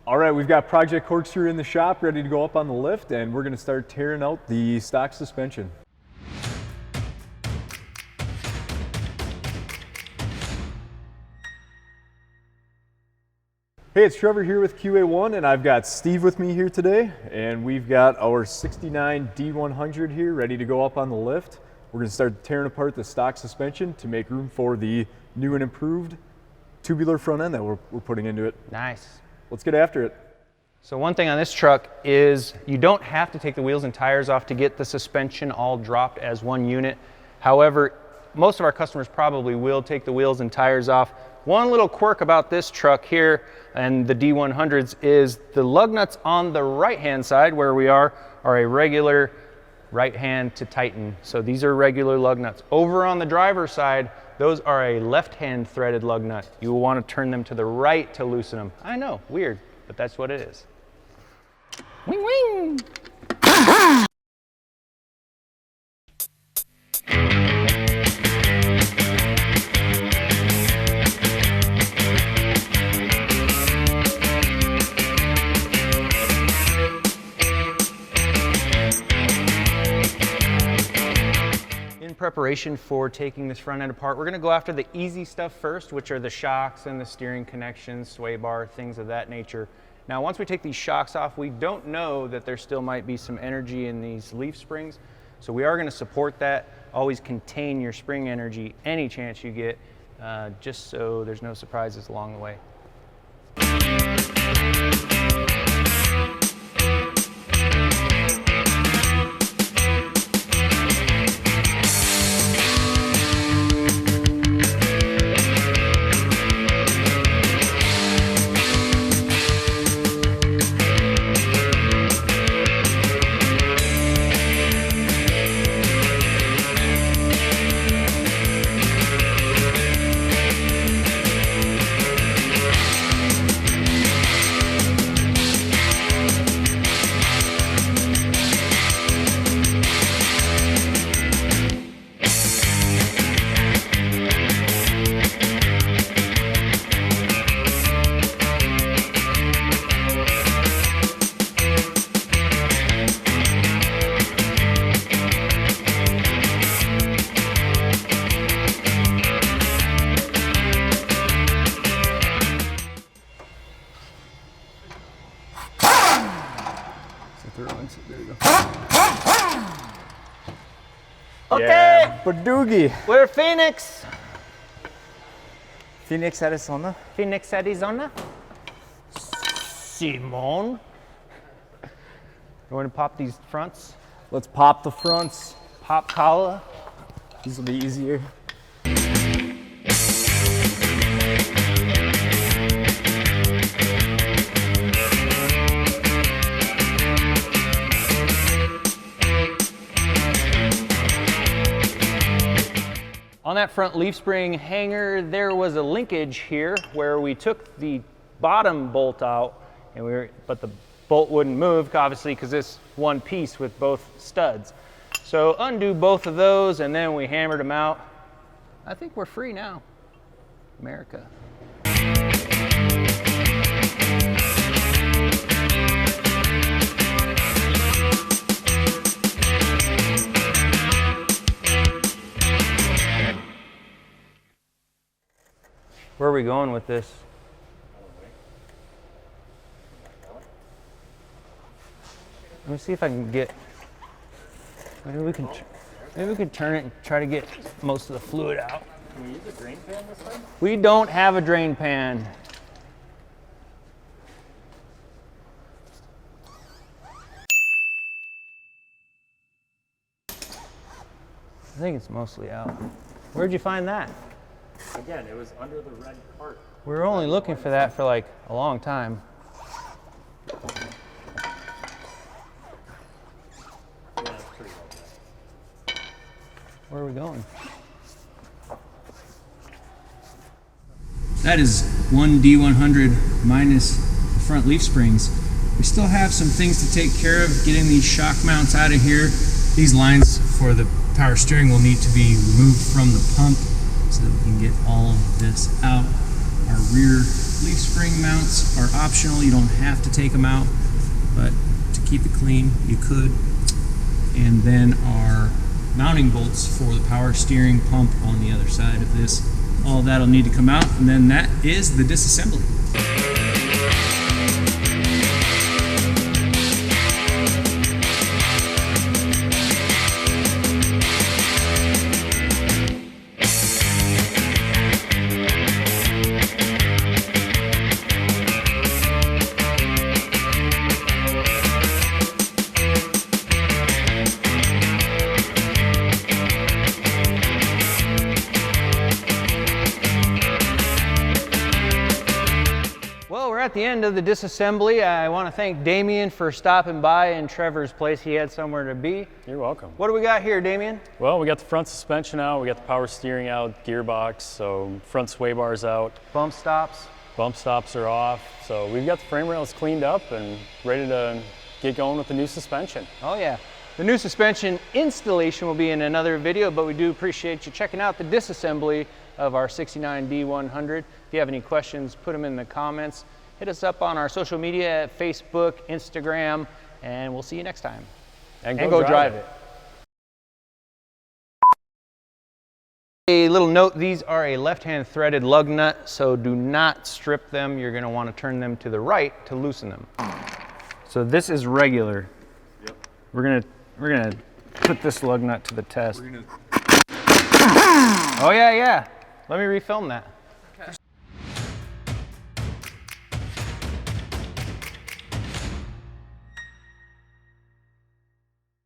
All right, we've got Project Corkscrew in the shop ready to go up on the lift, and we're going to start tearing out the stock suspension. Hey, it's Trevor here with QA1, and I've got Steve with me here today, and we've got our 69 D100 here ready to go up on the lift. We're going to start tearing apart the stock suspension to make room for the new and improved tubular front end that we're putting into it. Nice. Let's get after it. So one thing on this truck is you don't have to take the wheels and tires off to get the suspension all dropped as one unit. However, most of our customers probably will take the wheels and tires off. One little quirk about this truck here and the D100s is the lug nuts on the right-hand side where we are a regular right hand to tighten. So these are regular lug nuts. Over on the driver's side, those are a left-hand threaded lug nut. You will want to turn them to the right to loosen them. I know, weird, but that's what it is. Wing, wing! Preparation for taking this front end apart, we're going to go after the easy stuff first, which are the shocks and the steering connections, sway bar, things of that nature. Now once we take these shocks off, we don't know that there still might be some energy in these leaf springs, so we are going to support that. Always contain your spring energy any chance you get, just so there's no surprises along the way. Okay, yeah, Badoogie. We're Phoenix. Phoenix, Arizona. Phoenix, Arizona. Simon. You want to pop these fronts? Let's pop the fronts. Pop collar. These will be easier. On that front leaf spring hanger, there was a linkage here where we took the bottom bolt out, but the bolt wouldn't move, obviously, because it's one piece with both studs. So undo both of those, and then we hammered them out. I think we're free now. America. Where are we going with this? Let me see if I can get, maybe we can turn it and try to get most of the fluid out. Can we use a drain pan this time? We don't have a drain pan. I think it's mostly out. Where'd you find that? Again, it was under the red cart. We were only looking for that for like a long time. Yeah, that's pretty well. Where are we going? That is one D100 minus the front leaf springs. We still have some things to take care of, getting these shock mounts out of here. These lines for the power steering will need to be removed from the pump so that we can get all of this out. Our rear Leaf spring mounts are optional. You don't have to take them out, but to keep it clean, you could. And then our mounting bolts for the power steering pump on the other side of this. All of that'll need to come out, and then that is the disassembly. Well, we're at the end of the disassembly. I want to thank Damien for stopping by in Trevor's place. He had somewhere to be. You're welcome. What do we got here, Damien? Well, we got the front suspension out, we got the power steering out, gearbox, so front sway bars out, Bump stops. bump stops are off. So we've got the frame rails cleaned up and ready to get going with the new suspension. Oh yeah. The new suspension installation will be in another video, but we do appreciate you checking out the disassembly of our 69 D100. If you have any questions, put them in the comments. Hit us up on our social media at Facebook, Instagram, and we'll see you next time. And go drive it. A little note, these are a left-hand threaded lug nut, so do not strip them. You're gonna wanna turn them to the right to loosen them. So this is regular. Yep. We're gonna put this lug nut to the test. Oh yeah. Let me refilm that.